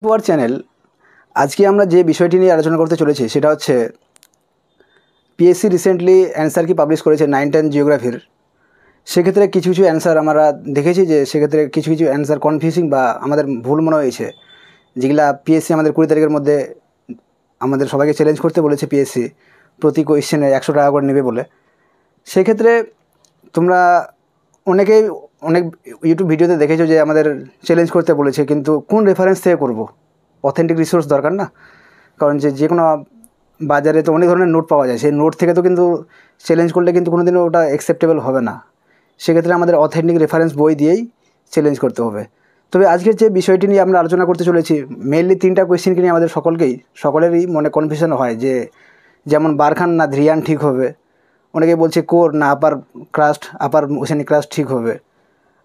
Our channel. আজকে আমরা যে বিষয়টি নিয়ে আলোচনা করতে চলেছি সেটা হচ্ছে পিএসসি রিসেন্টলি অ্যান্সার কি পাবলিশ করেছে 9-10 জিওগ্রাফির। সেক্ষেত্রে কিছু কিছু অ্যান্সার আমরা দেখেছি যে সেক্ষেত্রে কিছু কিছু অ্যান্সার কনফিউজিং বা আমাদের ভুল মনে হয়েছে, যেগুলা পিএসসি আমাদের 20 তারিখের মধ্যে আমাদের সবাইকে চ্যালেঞ্জ করতে বলেছে। পিএসসি প্রতি কোয়েশ্চেনে 100 টাকা করে নেবে বলে। সেক্ষেত্রে তোমরা অনেকেই অনেক ইউটিউব ভিডিওতে দেখেছো যে আমাদের চ্যালেঞ্জ করতে বলেছে, কিন্তু কোন রেফারেন্স থেকে করব? অথেন্টিক রিসোর্স দরকার না? কারণ যে কোনো বাজারে তো অনেক ধরনের নোট পাওয়া যায়, সেই নোট থেকে তো কিন্তু চ্যালেঞ্জ করলে কিন্তু কোনো দিনও ওটা অ্যাকসেপ্টেবল হবে না। সেক্ষেত্রে আমাদের অথেন্টিক রেফারেন্স বই দিয়েই চ্যালেঞ্জ করতে হবে। তবে আজকের যে বিষয়টি নিয়ে আমরা আলোচনা করতে চলেছি, মেইনলি 3টা কোয়েশ্চেনকে নিয়ে আমাদের সকলেরই মনে কনফিউশন হয়, যে যেমন বারখান না ধ্রিয়ান ঠিক হবে, অনেকে বলছে কোর না আপার ক্রাস্ট, আপার ওশেনিক ক্রাস্ট ঠিক হবে।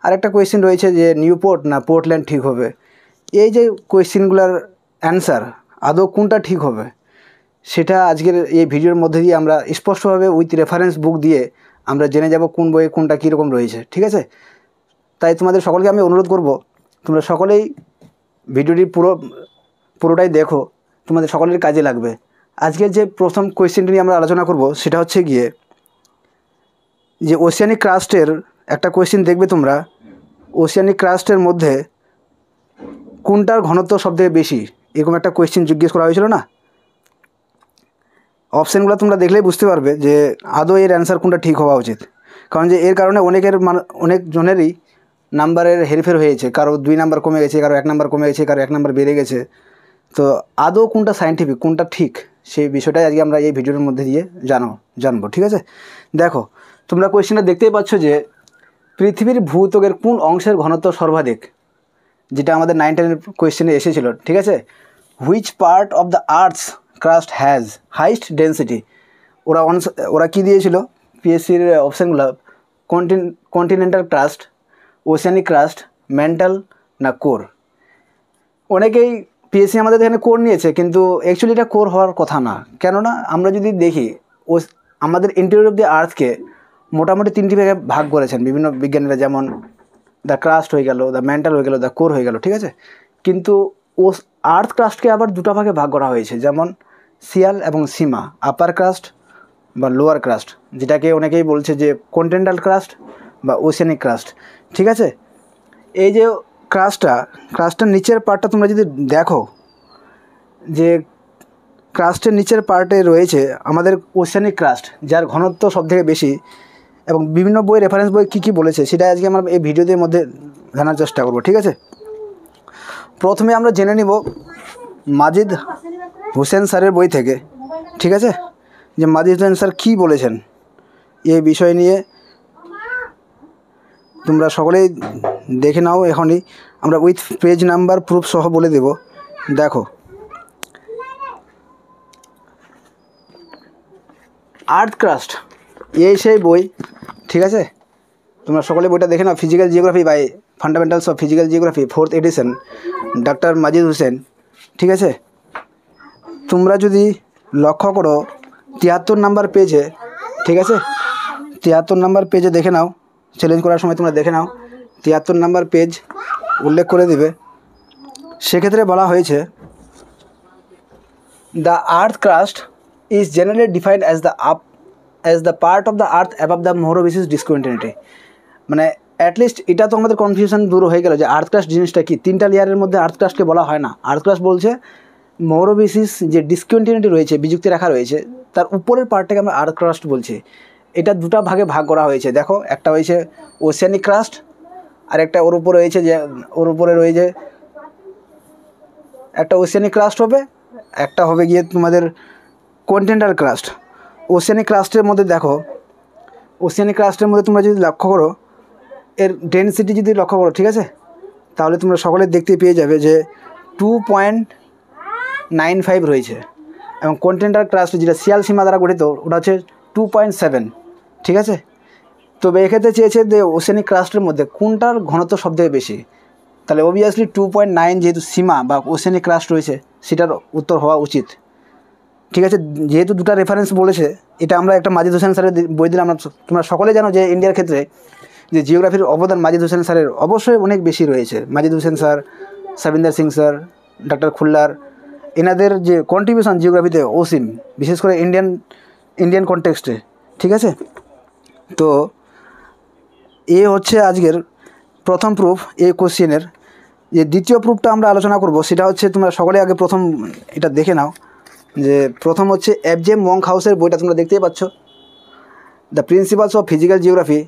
আর একটা কোয়েশ্চেন রয়েছে যে নিউপোর্ট না পোর্টল্যান্ড ঠিক হবে। এই যে কোয়েশ্চেনগুলোর অ্যান্সার আদৌ কোনটা ঠিক হবে, সেটা আজকের এই ভিডিওর মধ্যে দিয়ে আমরা স্পষ্টভাবে উইথ রেফারেন্স বুক দিয়ে আমরা জেনে যাব কোন বইয়ে কোনটা কীরকম রয়েছে। ঠিক আছে? তাই তোমাদের সকলকে আমি অনুরোধ করব, তোমরা সকলেই ভিডিওটি পুরোটাই দেখো, তোমাদের সকলের কাজে লাগবে। আজকের যে প্রথম কোয়েশ্চেনটি নিয়ে আমরা আলোচনা করব সেটা হচ্ছে গিয়ে যে ওশিয়ানিক ক্রাস্টের একটা কোয়েশ্চেন দেখবে তোমরা, ওশিয়ানিক ক্রাস্টের মধ্যে কোনটার ঘনত্ব সবথেকে বেশি, এরকম একটা কোয়েশ্চেন জিজ্ঞেস করা হয়েছিল না? অপশানগুলো তোমরা দেখলেই বুঝতে পারবে যে আদৌ এর অ্যান্সার কোনটা ঠিক হওয়া উচিত। কারণ যে এর কারণে অনেকজনেরই নাম্বারের হেরফের হয়েছে, কারো 2 নাম্বার কমে গেছে, কারো 1 নাম্বার কমে গেছে, কারো 1 নাম্বার বেড়ে গেছে। তো আদৌ কোনটা সায়েন্টিফিক, কোনটা ঠিক, সেই বিষয়টাই আজকে আমরা এই ভিডিওর মধ্যে দিয়ে জানবো। ঠিক আছে? দেখো, তোমরা কোয়েশ্চেনটা দেখতেই পাচ্ছ যে পৃথিবীর ভূত্বকের কোন অংশের ঘনত্ব সর্বাধিক, যেটা আমাদের 9-10 কোয়েশ্চেনে এসেছিল। ঠিক আছে? Which part of the earth's crust has highest density. ওরা কী দিয়েছিল পিএসসির অপশানগুলো? Continental crust, oceanic crust, mantle না কোর। অনেকেই পিএসসি আমাদের এখানে কোর নিয়েছে, কিন্তু অ্যাকচুয়ালি এটা কোর হওয়ার কথা না। কেননা আমরা যদি দেখি আমাদের ইন্টেরিয়র অফ দি আর্থকে মোটামুটি 3টি ভাগে ভাগ করেছেন বিভিন্ন বিজ্ঞানীরা, যেমন দ্য ক্রাস্ট হয়ে গেল, দ্য ম্যান্টাল হয়ে গেল, দ্য কোর হয়ে গেল। ঠিক আছে? কিন্তু আর্থ ক্রাস্টকে আবার 2টা ভাগে ভাগ করা হয়েছে, যেমন সিয়াল এবং সীমা, আপার ক্রাস্ট বা লোয়ার ক্রাস্ট, যেটাকে অনেকেই বলছে যে কন্টিনেন্টাল ক্রাস্ট বা ওশিয়ানিক ক্রাস্ট। ঠিক আছে? এই যে ক্রাস্টের নিচের পার্টটা তোমরা যদি দেখো, যে ক্রাস্টের নিচের পার্টে রয়েছে আমাদের ওশিয়ানিক ক্রাস্ট, যার ঘনত্ব সবথেকে বেশি, এবং বিভিন্ন বই রেফারেন্স বই কী বলেছে সেটা আজকে আমরা এই ভিডিওদের মধ্যে জানার চেষ্টা করব। ঠিক আছে? প্রথমে আমরা জেনে নিব মাজিদ হোসেন স্যারের বই থেকে। ঠিক আছে? যে মাজিদ হোসেন স্যার কী বলেছেন এই বিষয় নিয়ে তোমরা সকলেই দেখে নাও। এখনই আমরা উইথ পেজ নাম্বার প্রুফ সহ বলে দেব। দেখো, আর্থ ক্রাস্ট এই সেই বই। ঠিক আছে? তোমরা সকলে বইটা দেখে নাও, physical geography by fundamentals of physical geography 4th edition, doctor Majid Hussain. ঠিক আছে? তোমরা যদি লক্ষ্য করো 73 নাম্বার পেজে, ঠিক আছে, 73 নাম্বার পেজে দেখে নাও, চ্যালেঞ্জ করার সময় তোমরা দেখে নাও, 73 নাম্বার পেজ উল্লেখ করে দিবে। সেক্ষেত্রে বলা হয়েছে, the earth crust is generally defined as the part of the earth above the Mohorovicic discontinuity. মানে অ্যাটলিস্ট এটা তো আমাদের কনফিউশন দূর হয়ে গেল যে আর্থ ক্রাস্ট জিনিসটা কি। 3টা লেয়ারের মধ্যে আর্থ ক্রাস্টকে বলা হয় না। আর্থ ক্রাস্ট বলছে মোহরোভিসিস যে ডিসকন্টিনিউটি রয়েছে, বিযুক্তি রেখা রয়েছে, তার উপরের পার্টটাকে আমরা আর্থ ক্রাস্ট বলছি। এটা 2টা ভাগে ভাগ করা হয়েছে। দেখো, একটা হয়েছে ওশিয়ানিক ক্রাস্ট, আর একটা ওর উপরে রয়েছে যে একটা ওশিয়ানিক ক্রাস্ট হবে, একটা হবে গিয়ে তোমাদের কন্টিনেন্টাল ক্রাস্ট। ওশিয়ানিক ক্রাস্টের মধ্যে দেখো, ওশিয়ানিক ক্রাস্টের মধ্যে তোমরা যদি লক্ষ্য করো, এর ডেনসিটি যদি লক্ষ্য করো, ঠিক আছে, তাহলে তোমরা সকলে দেখতে পেয়ে যাবে যে 2.95 রয়েছে, এবং কন্টিনেন্টাল ক্রাস্ট যেটা সিয়াল সীমা দ্বারা গঠিত ওটা হচ্ছে 2.7। ঠিক আছে? তবে এক্ষেত্রে চেয়েছে যে ওশিয়ানিক ক্রাস্টের মধ্যে কোনটার ঘনত্ব সবথেকে বেশি। তাহলে অবভিয়াসলি 2.9 যেহেতু সীমা বা ওশিয়ানিক ক্রাস্ট রয়েছে, সেটার উত্তর হওয়া উচিত। ঠিক আছে? যেহেতু 2টা রেফারেন্স বলেছে, এটা আমরা একটা মাজিদ হোসেন স্যারের বই দিলাম। তোমরা সকলে জানো যে ইন্ডিয়ার ক্ষেত্রে যে জিওগ্রাফির অবদান মাজিদ হোসেন স্যারের অবশ্যই অনেক বেশি রয়েছে। Majid Hussain sir, Sabinder Singh sir, doctor Khullar, এনাদের যে কন্ট্রিবিউশন জিওগ্রাফিতে অসীম, বিশেষ করে ইন্ডিয়ান কনটেক্সটে। ঠিক আছে, তো এ হচ্ছে আজকের প্রথম প্রুফ এই কোশ্চেনের। যে দ্বিতীয় প্রুফটা আমরা আলোচনা করব সেটা হচ্ছে, তোমরা সকলে আগে প্রথম এটা দেখে নাও। যে প্রথম হচ্ছে এফজে মঙ্ক হাউসের বইটা তোমরা দেখতেই পাচ্ছ, the principles of physical geography,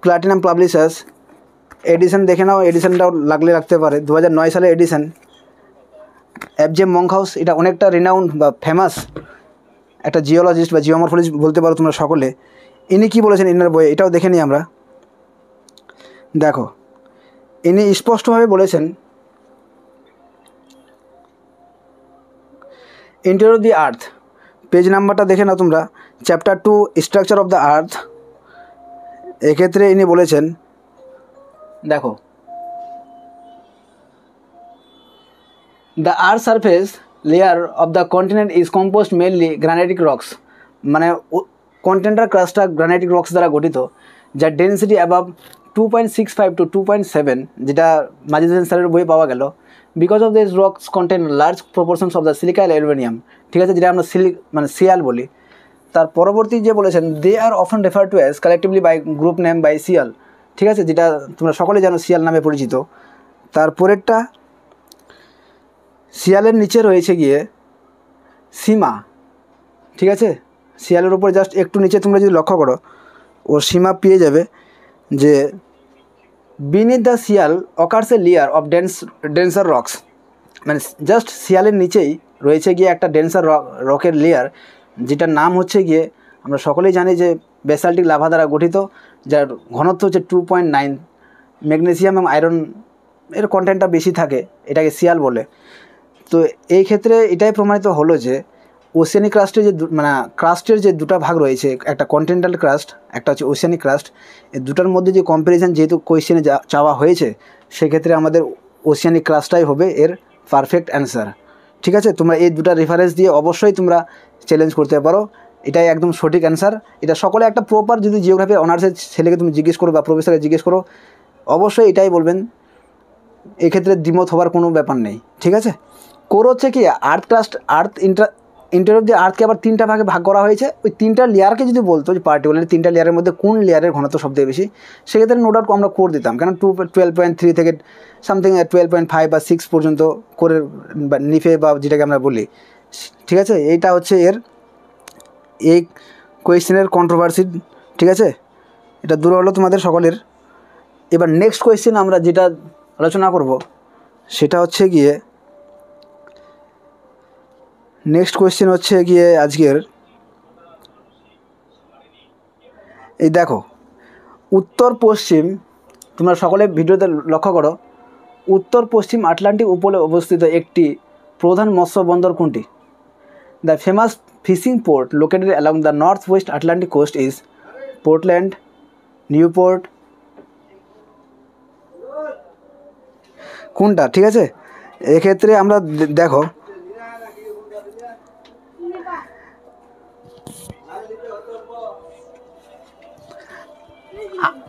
Platinum Publishers, edition দেখে নাও, এডিশনটাও লাগলে রাখতে পারে, 2009 সালে এডিশন। এফজে মঙ্ক হাউস এটা অনেকটা রিনাউন্ড বা ফেমাস একটা জিওলজিস্ট বা জিওমরফোলজিস্ট বলতে পারো তোমরা সকলে। ইনি কী বলেছেন ইনার বইয়ে, এটাও দেখে নিই আমরা। দেখো, ইনি স্পষ্টভাবে বলেছেন, interior of the earth, page নাম্বারটা দেখে নাও তোমরা, chapter 2 structure of the earth. এক্ষেত্রে ইনি বলেছেন, দেখো, the earth surface layer of the continent is composed mainly granitic rocks, মানে কন্টিনেন্টাল ক্রাস্টটা গ্রানাইটিক রক্স দ্বারা গঠিত, যার ডেন্সিটি অ্যাবাভ 2.65 to 2.7, যেটা মাজিদ হোসেন স্যারের বইয়ে পাওয়া গেল। Because of this rocks contain large proportions of the silica aluminium, ঠিক আছে, যেটা আমরা সিয়াল বলি। তার পরবর্তী যে বলেছেন, they are often refer to as collectively by group name by sial, ঠিক আছে, যেটা তোমরা সকলে জানো সিয়াল নামে পরিচিত। তারপরেরটা, শিয়ালের নিচে রয়েছে গিয়ে সীমা, ঠিক আছে, শিয়ালের উপর জাস্ট একটু নিচে তোমরা যদি লক্ষ্য করো, ও সীমা পেয়ে যাবে যে beneath the sial occurs a layer of denser rocks, মানে জাস্ট শিয়ালের নিচেই রয়েছে গিয়ে একটা ডেন্সার রকের লেয়ার, যেটার নাম হচ্ছে গিয়ে, আমরা সকলেই জানি যে বেসাল্টিক লাভা দ্বারা গঠিত, যার ঘনত্ব হচ্ছে 2.9। ম্যাগনেসিয়াম এবং আয়রন এর কন্টেন্টটা বেশি থাকে, এটাকে শিয়াল বলে। তো এই ক্ষেত্রে এটাই প্রমাণিত হলো যে ওশিয়ানিক ক্রাস্টের যে মানে ক্রাস্টের যে দুটো ভাগ রয়েছে, একটা কন্টিনেন্টাল ক্রাস্ট, একটা হচ্ছে ওশিয়ানিক ক্রাস্ট, এই দুটার মধ্যে যে কম্প্যারিজন যেহেতু কোয়েশ্চেনে চাওয়া হয়েছে, সেক্ষেত্রে আমাদের ওশিয়ানিক ক্রাস্টটাই হবে এর পারফেক্ট অ্যান্সার। ঠিক আছে, তোমরা এই দুটা রেফারেন্স দিয়ে অবশ্যই তোমরা চ্যালেঞ্জ করতে পারো, এটাই একদম সঠিক অ্যান্সার। এটা সকলে একটা প্রপার, যদি জিওগ্রাফি অনার্সের ছেলেকে তুমি জিজ্ঞেস করো বা প্রফেসরকে জিজ্ঞেস করো, অবশ্যই এটাই বলবেন, এক্ষেত্রে দ্বিমত হওয়ার কোনো ব্যাপার নেই। ঠিক আছে, কোর হচ্ছে কি earth crust, interior of the আর্থকে আবার তিনটা ভাগে ভাগ করা হয়েছে। ওই তিনটা লেয়ারকে যদি বলতো যে পার্টিকুলারলি তিনটা লেয়ারের মধ্যে কোন লেয়ারের ঘনত্ব সবথেকে বেশি, সেক্ষেত্রে নো ডাউট আমরা কোর দিতাম, কারণ 12.3 থেকে সামথিং 12.5 বা 6 পর্যন্ত কোরের বা নিফে বা যেটাকে আমরা বলি। ঠিক আছে, এইটা হচ্ছে এই কোয়েশ্চেনের কন্ট্রোভার্সি। ঠিক আছে, এটা দূর হলো তোমাদের সকলের। এবার নেক্সট কোয়েশ্চেন আমরা যেটা আলোচনা করব সেটা হচ্ছে গিয়ে, নেক্সট কোয়েশ্চেন হচ্ছে গিয়ে আজকের, এই দেখো, উত্তর পশ্চিম, তোমরা সকলে ভিডিওতে লক্ষ্য করো, উত্তর পশ্চিম আটলান্টিক উপকূলে অবস্থিত একটি প্রধান মৎস্য বন্দর কোনটি? The famous fishing port located along the north west Atlantic coast is Portland, Newport, কোনটা? ঠিক আছে, এক্ষেত্রে আমরা দেখো,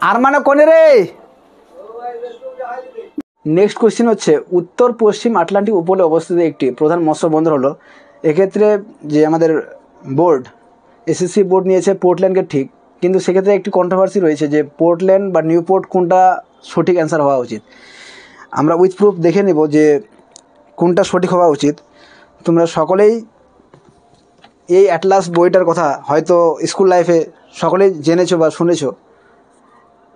আর মানে কোনে রে। নেক্সট কোয়েশ্চেন হচ্ছে, উত্তর পশ্চিম আটলান্টিক উপকূলে অবস্থিত একটি প্রধান মৎস্য বন্দর হলো, এক্ষেত্রে যে আমাদের বোর্ড এসএসসি বোর্ড নিয়েছে পোর্টল্যান্ডকে ঠিক, কিন্তু সেক্ষেত্রে একটি কন্ট্রোভার্সি রয়েছে যে পোর্টল্যান্ড বা নিউপোর্ট কোনটা সঠিক অ্যান্সার হওয়া উচিত। আমরা উইথ প্রুফ দেখে নেব যে কোনটা সঠিক হওয়া উচিত। তোমরা সকলেই এই অ্যাটলাস বইটার কথা হয়তো স্কুল লাইফে সকলেই জেনেছো বা শুনেছো।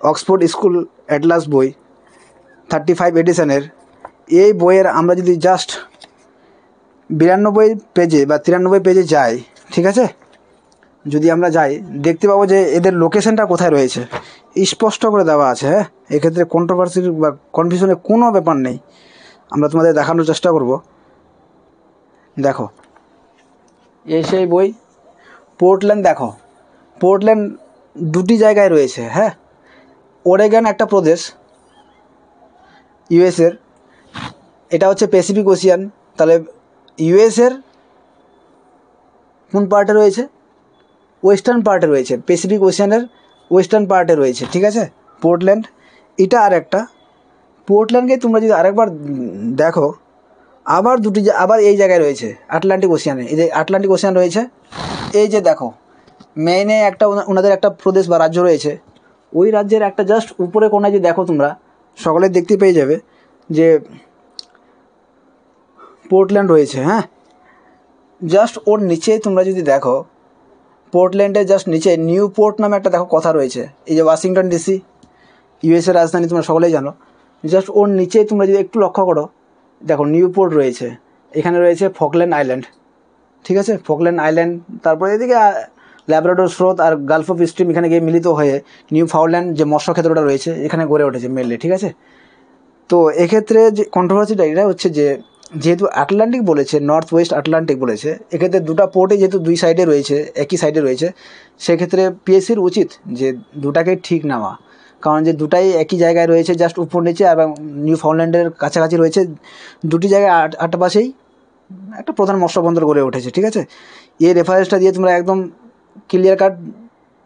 অক্সফোর্ড স্কুল অ্যাটলাস বই 35 এডিশনের, এই বইয়ের আমরা যদি জাস্ট 92 পেজে বা 93 পেজে যাই, ঠিক আছে, যদি আমরা যাই দেখতে পাবো যে এদের লোকেশনটা কোথায় রয়েছে, স্পষ্ট করে দেওয়া আছে। হ্যাঁ, এক্ষেত্রে কন্ট্রোভার্সির বা কনফিউশনের কোনো ব্যাপার নেই, আমরা তোমাদের দেখানোর চেষ্টা করব। দেখো, এই সেই বই পোর্টল্যান্ড। দেখো, পোর্টল্যান্ড দুটি জায়গায় রয়েছে। হ্যাঁ, ওরেগন একটা প্রদেশ ইউএসের, এটা হচ্ছে প্যাসিফিক ওশিয়ান। তাহলে ইউএসের কোন পার্টে রয়েছে? ওয়েস্টার্ন পার্টে রয়েছে, প্যাসিফিক ওশিয়ানের ওয়েস্টার্ন পার্টে রয়েছে। ঠিক আছে, পোর্টল্যান্ড এটা। আর একটা পোর্টল্যান্ডকে তোমরা যদি আরেকবার দেখো, আবার আবার এই জায়গায় রয়েছে আটলান্টিক ওশিয়ানে, এই যে আটলান্টিক ওশিয়ান রয়েছে, এই যে দেখো মেইনে একটা ওনাদের একটা প্রদেশ বা রাজ্য রয়েছে, ওই রাজ্যের একটা জাস্ট উপরে কোনায় যে দেখো তোমরা সকলে দেখতে পেয়ে যাবে যে পোর্টল্যান্ড রয়েছে। হ্যাঁ, জাস্ট ওর নিচে তোমরা যদি দেখো পোর্টল্যান্ডের জাস্ট নিচে নিউ পোর্ট নামে একটা দেখো কথা রয়েছে। এই যে ওয়াশিংটন ডিসি ইউএসএ রাজধানী তোমরা সকলেই জানো, জাস্ট ওর নিচে তোমরা যদি একটু লক্ষ্য করো দেখো নিউ পোর্ট রয়েছে, এখানে রয়েছে ফকল্যান্ড আইল্যান্ড। ঠিক আছে, ফকল্যান্ড আইল্যান্ড, তারপরে এদিকে ল্যাব্রাডোর স্রোত আর গালফ অফ স্ট্রিম এখানে গিয়ে মিলিত হয়ে নিউ ফাউন্ডল্যান্ড যে মৎস্য ক্ষেত্রটা রয়েছে এখানে গড়ে উঠেছে মেনলি। ঠিক আছে, তো এক্ষেত্রে যে কন্ট্রোভার্সিটা এটা হচ্ছে যে যেহেতু আটলান্টিক বলেছে, নর্থ ওয়েস্ট আটলান্টিক বলেছে, এক্ষেত্রে দুটো পোর্টে যেহেতু দুই সাইডে রয়েছে, একই সাইডে রয়েছে, সেক্ষেত্রে পিএসসির উচিত যে দুটাকে ঠিক নেওয়া, কারণ যে দুটাই একই জায়গায় রয়েছে জাস্ট উপর নিচে, এবং নিউ ফাউন্ডল্যান্ডের কাছাকাছি রয়েছে, দুটি জায়গায় আটপাশেই একটা প্রধান মৎস্য বন্দর গড়ে উঠেছে। ঠিক আছে, এই রেফারেন্সটা দিয়ে তোমরা একদম ক্লিয়ার কাট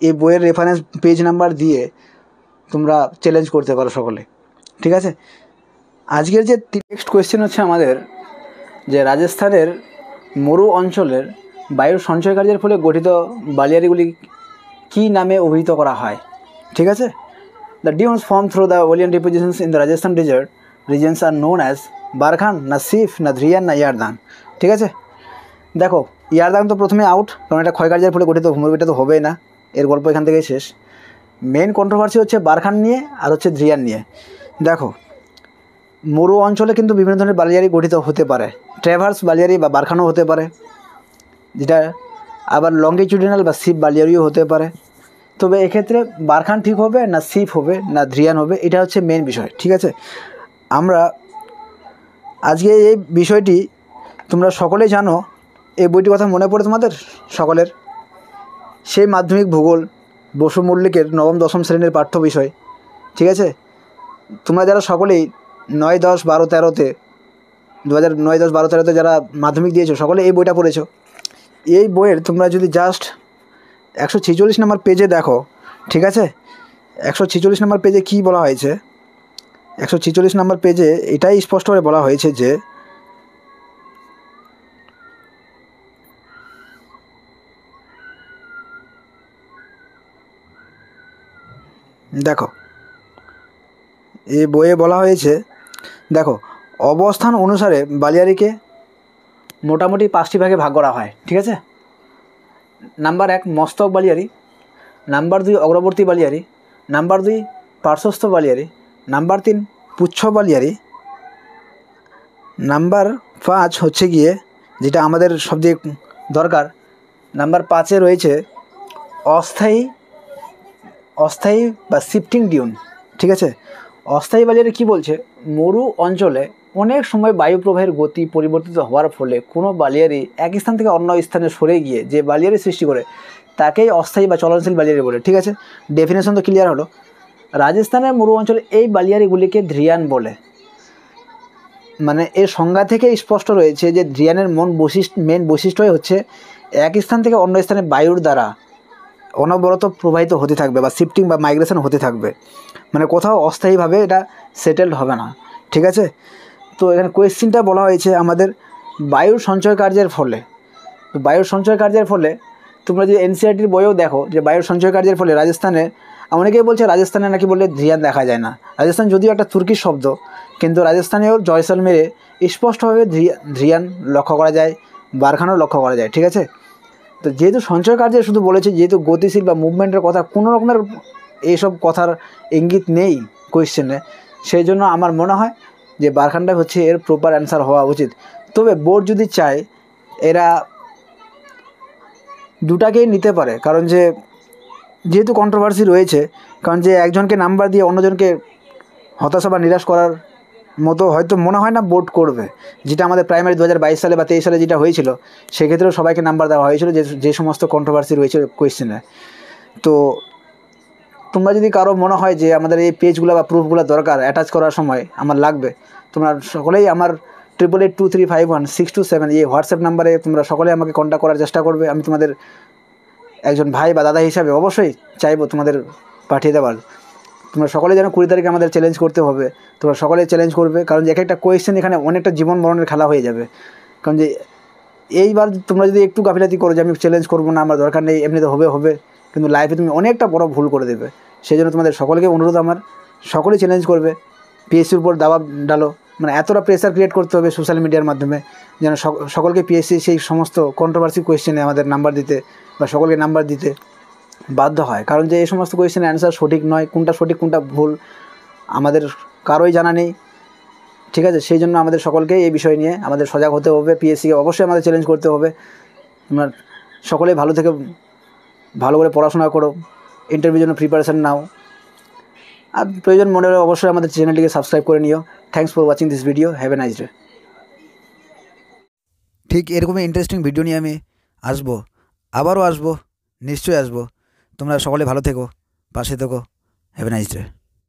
এই বইয়ের রেফারেন্স পেজ নাম্বার দিয়ে তোমরা চ্যালেঞ্জ করতে পারো সকলে। ঠিক আছে, আজকের যে নেক্সট কোয়েশ্চেন হচ্ছে আমাদের যে রাজস্থানের মরু অঞ্চলের বায়ুর সঞ্চয়কার্যের ফলে গঠিত বালিয়াড়িগুলি কী নামে অভিহিত করা হয়। ঠিক আছে, the dunes form through the aeolian depositions in the Rajasthan desert regions are known as barchan, না সিফ, না ধ্রিয়ান, না ইয়ারদান। ঠিক আছে, দেখো ইয়ারদান তো প্রথমে আউট, কারণ এটা ক্ষয়কার্যের ফলে গঠিত ভূমিটা তো হবেই না, এর গল্প এখান থেকেই শেষ। মেন কন্ট্রোভার্সি হচ্ছে বারখান নিয়ে আর হচ্ছে ধ্রিয়ান নিয়ে। দেখো মরু অঞ্চলে কিন্তু বিভিন্ন ধরনের বালিয়াড়ি গঠিত হতে পারে, ট্র্যাভার্স বালিয়াড়ি বা বারখানও হতে পারে, যেটা আবার লঙ্গিটিউডিনাল বা সিপ বালিয়াড়িও হতে পারে। তবে এক্ষেত্রে বারখান ঠিক হবে, না সিপ হবে, না ধ্রিয়ান হবে, এটা হচ্ছে মেন বিষয়। ঠিক আছে, আমরা আজকে এই বিষয়টি তোমরা সকলেই জানো, এই বইটির কথা মনে পড়ে তোমাদের সকলের, সেই মাধ্যমিক ভূগোল বসু মল্লিকের নবম দশম শ্রেণীর পাঠ্য বিষয়। ঠিক আছে, তোমরা যারা সকলেই 9, 10, 12, 13-তে 2009, 10, 12, 13-তে যারা মাধ্যমিক দিয়েছো সকলে এই বইটা পড়েছো। এই বইয়ের তোমরা যদি জাস্ট 146 নম্বর পেজে দেখো, ঠিক আছে, 146 নম্বর পেজে কী বলা হয়েছে, 146 নম্বর পেজে এটাই স্পষ্টভাবে বলা হয়েছে যে দেখো এই বইয়ে বলা হয়েছে, দেখো অবস্থান অনুসারে বালিয়াড়িকে মোটামুটি 5টি ভাগে ভাগ করা হয়। ঠিক আছে, নাম্বার 1 মস্তক বালিয়াড়ি, নাম্বার 2 অগ্রবর্তী বালিয়াড়ি, নাম্বার 2 পার্শ্বস্থ বালিয়াড়ি, নাম্বার 3 পুচ্ছ বালিয়াড়ি, নাম্বার 5 হচ্ছে গিয়ে যেটা আমাদের সবচেয়ে দরকার, নাম্বার 5-এ রয়েছে অস্থায়ী বা শিফটিং ডিউন। ঠিক আছে, অস্থায়ী বালিয়াড়ি কী বলছে, মরু অঞ্চলে অনেক সময় বায়ু প্রবাহের গতি পরিবর্তিত হওয়ার ফলে কোনো বালিয়াড়ি এক স্থান থেকে অন্য স্থানে সরে গিয়ে যে বালিয়াড়ি সৃষ্টি করে তাকেই অস্থায়ী বা চলনশীল বালিয়াড়ি বলে। ঠিক আছে, ডেফিনেশন তো ক্লিয়ার হলো। রাজস্থানের মরু অঞ্চলে এই বালিয়াড়িগুলিকে ধ্রিয়ান বলে, মানে এর সংজ্ঞা থেকে স্পষ্ট রয়েছে যে ধ্রিয়ানের মেন বৈশিষ্ট্যই হচ্ছে এক স্থান থেকে অন্য স্থানে বায়ুর দ্বারা অনবরত প্রবাহিত হতে থাকবে বা শিফটিং বা মাইগ্রেশন হতে থাকবে, মানে কোথাও অস্থায়ীভাবে এটা সেটেলড হবে না। ঠিক আছে, তো এখানে কোয়েশ্চেনটা বলা হয়েছে আমাদের বায়ুর সঞ্চয় কার্যের ফলে। তো বায়ুর সঞ্চয় কার্যের ফলে তোমরা যদি এনসিআরটির বইও দেখো যে বায়ুর সঞ্চয় কার্যের ফলে রাজস্থানে, অনেকেই বলছে রাজস্থানে নাকি বললে ধ্রিয়ান দেখা যায় না। রাজস্থান যদিও একটা তুর্কি শব্দ, কিন্তু রাজস্থানেও জয়সলমেরে স্পষ্টভাবে ধ্রিয়ান লক্ষ্য করা যায়, বারখানও লক্ষ্য করা যায়। ঠিক আছে, তো যেহেতু সঞ্চয় কার্যে শুধু বলেছে, যেহেতু গতিশীল বা মুভমেন্টের কথা কোনো রকমের এইসব কথার ইঙ্গিত নেই কোয়েশ্চেনে, সেই জন্য আমার মনে হয় যে বারখানটা হচ্ছে এর প্রপার অ্যান্সার হওয়া উচিত। তবে বোর্ড যদি চায় এরা দুটাকেই নিতে পারে, কারণ যেহেতু কন্ট্রোভার্সি রয়েছে, কারণ যে একজনকে নাম্বার দিয়ে অন্যজনকে হতাশা বা নিরাশ করার মতো হয়তো মনে হয় না বোর্ড করবে, যেটা আমাদের প্রাইমারি 2022 সালে বা 23 সালে যেটা হয়েছিল, সেক্ষেত্রেও সবাইকে নাম্বার দেওয়া হয়েছিল যে সমস্ত কন্ট্রোভার্সি রয়েছে কোয়েশ্চেনে। তো তোমরা যদি কারো মনে হয় যে আমাদের এই পেজগুলো বা প্রুফগুলো দরকার অ্যাটাচ করার সময় আমার লাগবে, তোমরা সকলেই আমার 8823516227 এই হোয়াটসঅ্যাপ নাম্বারে তোমরা সকলে আমাকে কন্ট্যাক্ট করার চেষ্টা করবে। আমি তোমাদের একজন ভাই বা দাদা হিসাবে অবশ্যই চাইবো তোমাদের পাঠিয়ে দেওয়ার। তোমরা সকলে যেন 20 তারিখে আমাদের চ্যালেঞ্জ করতে হবে, তোমরা সকলে চ্যালেঞ্জ করবে, কারণ যে এক একটা কোয়েশ্চেন এখানে অনেকটা জীবন মরণের খেলা হয়ে যাবে। কারণ যে এইবার তোমরা যদি একটু গাফিলাতি করো যে আমি চ্যালেঞ্জ করবো না, আমার দরকার নেই, এমনিতে হবে, কিন্তু লাইফে তুমি অনেকটা বড় ভুল করে দেবে। সেই জন্য তোমাদের সকলকে অনুরোধ আমার, সকলেই চ্যালেঞ্জ করবে, পিএসসির উপর দাবাব ডালো, মানে এতটা প্রেসার ক্রিয়েট করতে হবে সোশ্যাল মিডিয়ার মাধ্যমে যেন সকলকে পিএসসি সেই সমস্ত কন্ট্রোভার্সি কোয়েশ্চেনে আমাদের নাম্বার দিতে বা সকলকে নাম্বার দিতে বাধ্য হয়। কারণ যে এই সমস্ত কোয়েশ্চেনের অ্যান্সার সঠিক নয়, কোনটা সঠিক কোনটা ভুল আমাদের কারোই জানা নেই, ঠিক আছে। সেই জন্য আমাদের সকলকে এই বিষয় নিয়ে আমাদের সজাগ হতে হবে, পিএসসিকে অবশ্যই আমাদের চ্যালেঞ্জ করতে হবে। তোমরা সকলেই ভালো থেকে ভালো করে পড়াশোনা করো, ইন্টারভিউর জন্য প্রিপারেশান নাও, আর প্রয়োজন মনে হলে অবশ্যই আমাদের চ্যানেলটিকে সাবস্ক্রাইব করে নিও। Thanks for watching this video, have a nice day. ঠিক এরকমই ইন্টারেস্টিং ভিডিও নিয়ে আমি আসবো, আবারও আসবো, নিশ্চয়ই আসবো। তোমরা সকলে ভালো থেকো, পাশে থেকো, হ্যাভ এ নাইস ডে।